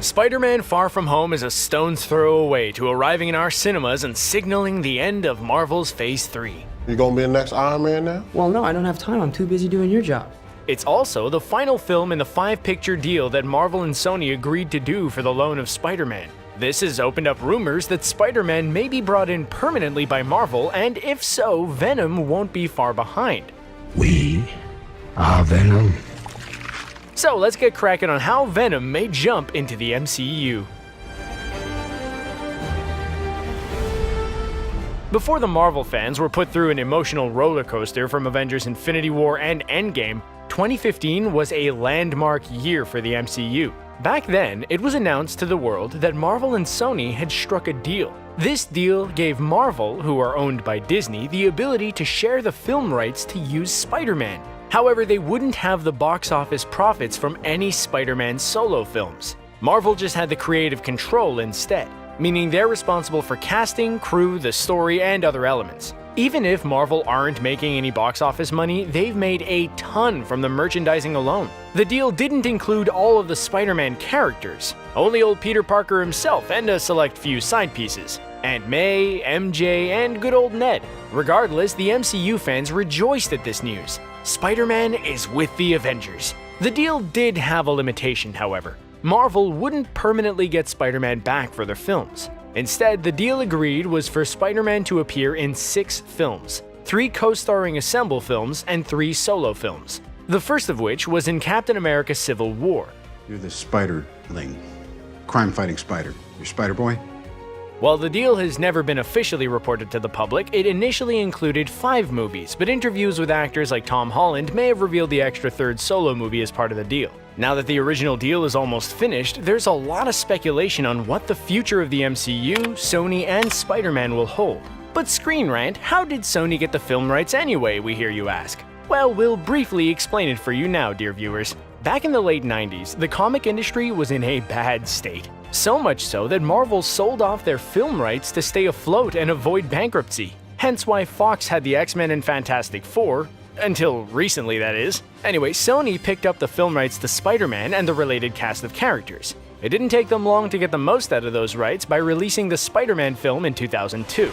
Spider-Man Far From Home is a stone's throw away to arriving in our cinemas and signaling the end of Marvel's Phase 3. You gonna be the next Iron Man now? Well, no, I don't have time. I'm too busy doing your job. It's also the final film in the 5-picture deal that Marvel and Sony agreed to do for the loan of Spider-Man. This has opened up rumors that Spider-Man may be brought in permanently by Marvel, and if so, Venom won't be far behind. We are Venom. So let's get cracking on how Venom may jump into the MCU. Before the Marvel fans were put through an emotional roller coaster from Avengers Infinity War and Endgame, 2015 was a landmark year for the MCU. Back then, it was announced to the world that Marvel and Sony had struck a deal. This deal gave Marvel, who are owned by Disney, the ability to share the film rights to use Spider-Man. However, they wouldn't have the box office profits from any Spider-Man solo films. Marvel just had the creative control instead, meaning they're responsible for casting, crew, the story, and other elements. Even if Marvel aren't making any box office money, they've made a ton from the merchandising alone. The deal didn't include all of the Spider-Man characters, only old Peter Parker himself and a select few side pieces. Aunt May, MJ, and good old Ned. Regardless, the MCU fans rejoiced at this news. Spider-Man is with the Avengers. The deal did have a limitation, however. Marvel wouldn't permanently get Spider-Man back for their films. Instead, the deal agreed was for Spider-Man to appear in 6 films, 3 co-starring Assemble films and 3 solo films. The first of which was in Captain America: Civil War. You're the Spiderling, crime-fighting spider. You're Spider-Boy? While the deal has never been officially reported to the public, it initially included 5 movies, but interviews with actors like Tom Holland may have revealed the extra 3rd solo movie as part of the deal. Now that the original deal is almost finished, there's a lot of speculation on what the future of the MCU, Sony, and Spider-Man will hold. But Screen Rant, how did Sony get the film rights anyway, we hear you ask? Well, we'll briefly explain it for you now, dear viewers. Back in the late 90s, the comic industry was in a bad state. So much so that Marvel sold off their film rights to stay afloat and avoid bankruptcy. Hence why Fox had the X-Men and Fantastic Four, until recently that is. Anyway, Sony picked up the film rights to Spider-Man and the related cast of characters. It didn't take them long to get the most out of those rights by releasing the Spider-Man film in 2002.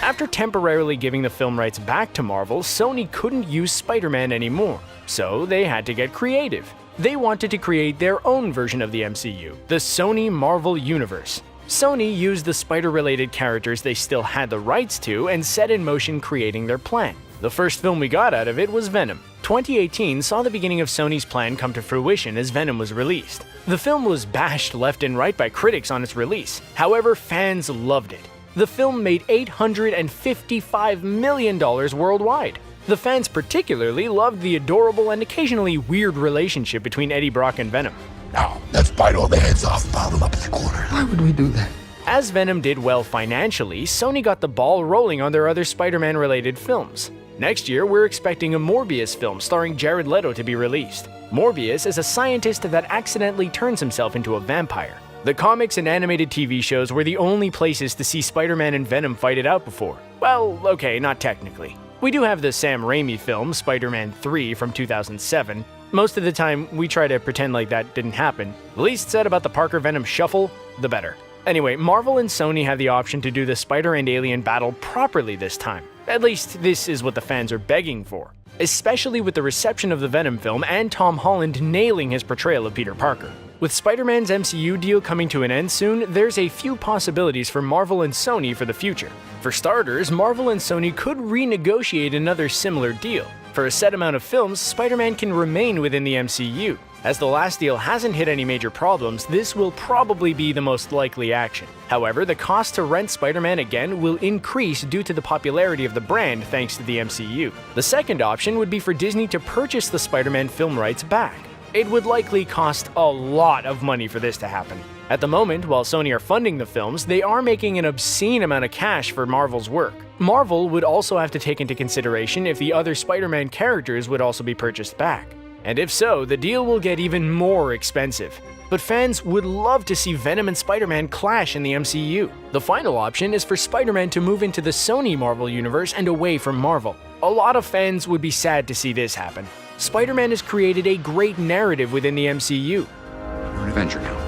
After temporarily giving the film rights back to Marvel, Sony couldn't use Spider-Man anymore, so they had to get creative. They wanted to create their own version of the MCU, the Sony Marvel Universe. Sony used the spider-related characters they still had the rights to and set in motion creating their plan. The first film we got out of it was Venom. 2018 saw the beginning of Sony's plan come to fruition as Venom was released. The film was bashed left and right by critics on its release, however, fans loved it. The film made $855 million worldwide. The fans particularly loved the adorable and occasionally weird relationship between Eddie Brock and Venom. Now, let's bite all the heads off and pile them up in the corner. Why would we do that? As Venom did well financially, Sony got the ball rolling on their other Spider-Man-related films. Next year, we're expecting a Morbius film starring Jared Leto to be released. Morbius is a scientist that accidentally turns himself into a vampire. The comics and animated TV shows were the only places to see Spider-Man and Venom fight it out before. Well, okay, not technically. We do have the Sam Raimi film, Spider-Man 3 from 2007. Most of the time, we try to pretend like that didn't happen. The least said about the Parker-Venom shuffle, the better. Anyway, Marvel and Sony have the option to do the Spider and Alien battle properly this time. At least, this is what the fans are begging for. Especially with the reception of the Venom film and Tom Holland nailing his portrayal of Peter Parker. With Spider-Man's MCU deal coming to an end soon, there's a few possibilities for Marvel and Sony for the future. For starters, Marvel and Sony could renegotiate another similar deal. For a set amount of films, Spider-Man can remain within the MCU. As the last deal hasn't hit any major problems, this will probably be the most likely action. However, the cost to rent Spider-Man again will increase due to the popularity of the brand thanks to the MCU. The second option would be for Disney to purchase the Spider-Man film rights back. It would likely cost a lot of money for this to happen. At the moment, while Sony are funding the films, they are making an obscene amount of cash for Marvel's work. Marvel would also have to take into consideration if the other Spider-Man characters would also be purchased back. And if so, the deal will get even more expensive. But fans would love to see Venom and Spider-Man clash in the MCU. The final option is for Spider-Man to move into the Sony Marvel universe and away from Marvel. A lot of fans would be sad to see this happen. Spider-Man has created a great narrative within the MCU. You're an Avenger now.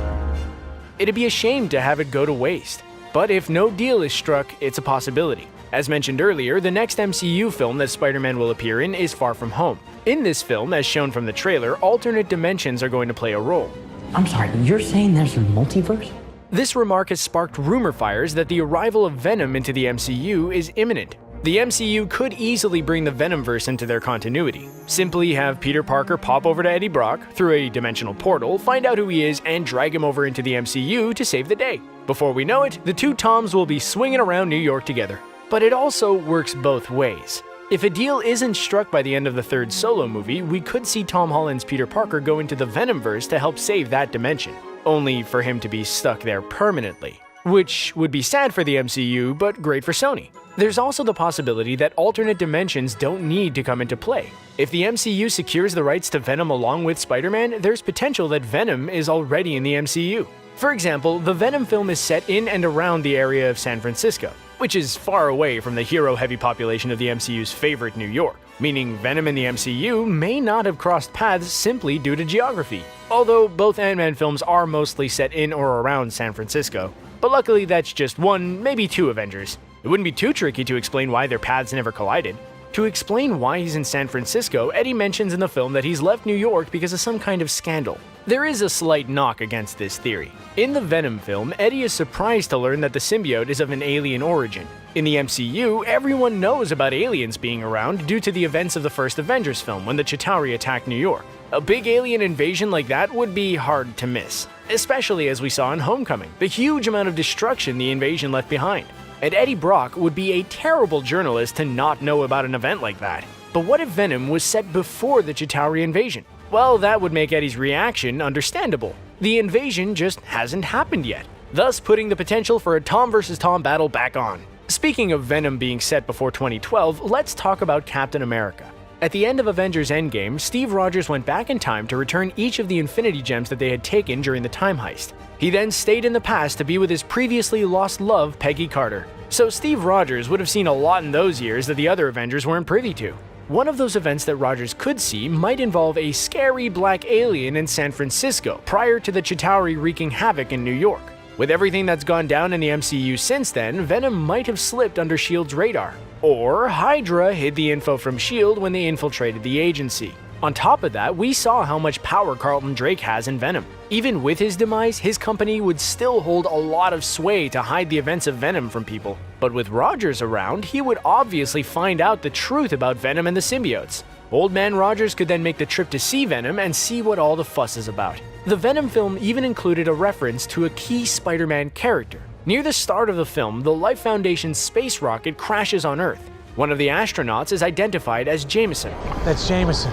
It'd be a shame to have it go to waste. But if no deal is struck, it's a possibility. As mentioned earlier, the next MCU film that Spider-Man will appear in is Far From Home. In this film, as shown from the trailer, alternate dimensions are going to play a role. I'm sorry, you're saying there's a multiverse? This remark has sparked rumor fires that the arrival of Venom into the MCU is imminent. The MCU could easily bring the Venomverse into their continuity. Simply have Peter Parker pop over to Eddie Brock through a dimensional portal, find out who he is, and drag him over into the MCU to save the day. Before we know it, the two Toms will be swinging around New York together. But it also works both ways. If a deal isn't struck by the end of the third solo movie, we could see Tom Holland's Peter Parker go into the Venomverse to help save that dimension, only for him to be stuck there permanently. Which would be sad for the MCU, but great for Sony. There's also the possibility that alternate dimensions don't need to come into play. If the MCU secures the rights to Venom along with Spider-Man, there's potential that Venom is already in the MCU. For example, the Venom film is set in and around the area of San Francisco, which is far away from the hero-heavy population of the MCU's favorite New York, meaning Venom and the MCU may not have crossed paths simply due to geography. Although both Ant-Man films are mostly set in or around San Francisco, but luckily that's just one, maybe two Avengers. It wouldn't be too tricky to explain why their paths never collided. To explain why he's in San Francisco, Eddie mentions in the film that he's left New York because of some kind of scandal. There is a slight knock against this theory. In the Venom film, Eddie is surprised to learn that the symbiote is of an alien origin. In the MCU, everyone knows about aliens being around due to the events of the first Avengers film when the Chitauri attacked New York. A big alien invasion like that would be hard to miss, especially as we saw in Homecoming, the huge amount of destruction the invasion left behind. And Eddie Brock would be a terrible journalist to not know about an event like that. But what if Venom was set before the Chitauri invasion? Well, that would make Eddie's reaction understandable. The invasion just hasn't happened yet, thus putting the potential for a Tom vs. Tom battle back on. Speaking of Venom being set before 2012, let's talk about Captain America. At the end of Avengers Endgame, Steve Rogers went back in time to return each of the Infinity Gems that they had taken during the time heist. He then stayed in the past to be with his previously lost love, Peggy Carter. So Steve Rogers would have seen a lot in those years that the other Avengers weren't privy to. One of those events that Rogers could see might involve a scary black alien in San Francisco prior to the Chitauri wreaking havoc in New York. With everything that's gone down in the MCU since then, Venom might have slipped under S.H.I.E.L.D.'s radar. Or Hydra hid the info from S.H.I.E.L.D. when they infiltrated the agency. On top of that, we saw how much power Carlton Drake has in Venom. Even with his demise, his company would still hold a lot of sway to hide the events of Venom from people. But with Rogers around, he would obviously find out the truth about Venom and the symbiotes. Old Man Rogers could then make the trip to see Venom and see what all the fuss is about. The Venom film even included a reference to a key Spider-Man character. Near the start of the film, the Life Foundation's space rocket crashes on Earth. One of the astronauts is identified as Jameson. That's Jameson.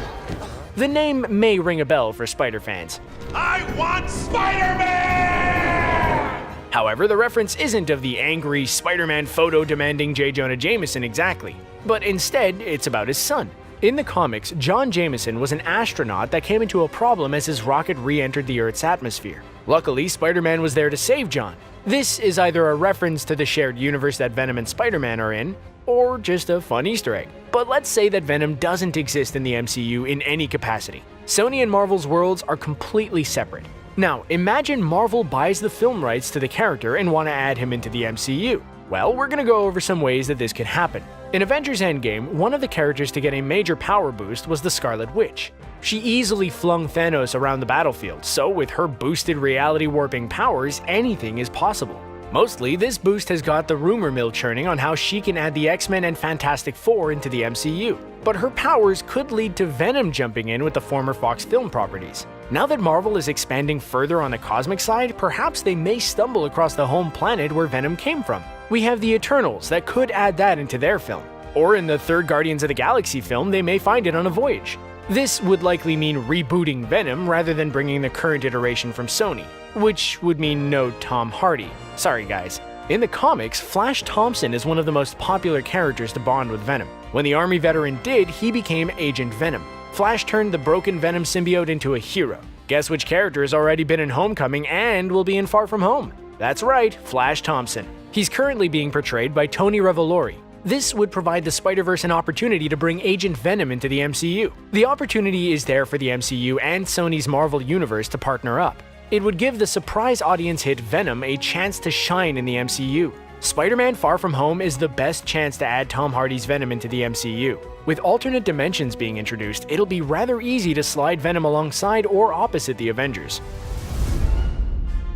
The name may ring a bell for Spider fans. I want Spider-Man! However, the reference isn't of the angry Spider-Man photo-demanding J. Jonah Jameson exactly, but instead it's about his son. In the comics, John Jameson was an astronaut that came into a problem as his rocket re-entered the Earth's atmosphere. Luckily, Spider-Man was there to save John. This is either a reference to the shared universe that Venom and Spider-Man are in, or just a fun Easter egg. But let's say that Venom doesn't exist in the MCU in any capacity. Sony and Marvel's worlds are completely separate. Now, imagine Marvel buys the film rights to the character and want to add him into the MCU. Well, we're gonna go over some ways that this could happen. In Avengers Endgame, one of the characters to get a major power boost was the Scarlet Witch. She easily flung Thanos around the battlefield, so with her boosted reality warping powers, anything is possible. Mostly, this boost has got the rumor mill churning on how she can add the X-Men and Fantastic Four into the MCU. But her powers could lead to Venom jumping in with the former Fox film properties. Now that Marvel is expanding further on the cosmic side, perhaps they may stumble across the home planet where Venom came from. We have the Eternals that could add that into their film. Or in the third Guardians of the Galaxy film, they may find it on a voyage. This would likely mean rebooting Venom rather than bringing the current iteration from Sony, which would mean no Tom Hardy. Sorry guys. In the comics, Flash Thompson is one of the most popular characters to bond with Venom. When the Army veteran did, he became Agent Venom. Flash turned the broken Venom symbiote into a hero. Guess which character has already been in Homecoming and will be in Far From Home? That's right, Flash Thompson. He's currently being portrayed by Tony Revolori. This would provide the Spider-Verse an opportunity to bring Agent Venom into the MCU. The opportunity is there for the MCU and Sony's Marvel Universe to partner up. It would give the surprise audience hit Venom a chance to shine in the MCU. Spider-Man Far From Home is the best chance to add Tom Hardy's Venom into the MCU. With alternate dimensions being introduced, it'll be rather easy to slide Venom alongside or opposite the Avengers.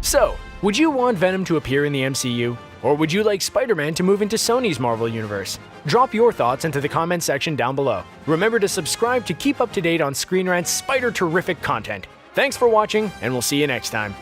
So, would you want Venom to appear in the MCU? Or would you like Spider-Man to move into Sony's Marvel Universe? Drop your thoughts into the comment section down below. Remember to subscribe to keep up to date on Screen Rant's Spider-Terrific content. Thanks for watching, and we'll see you next time.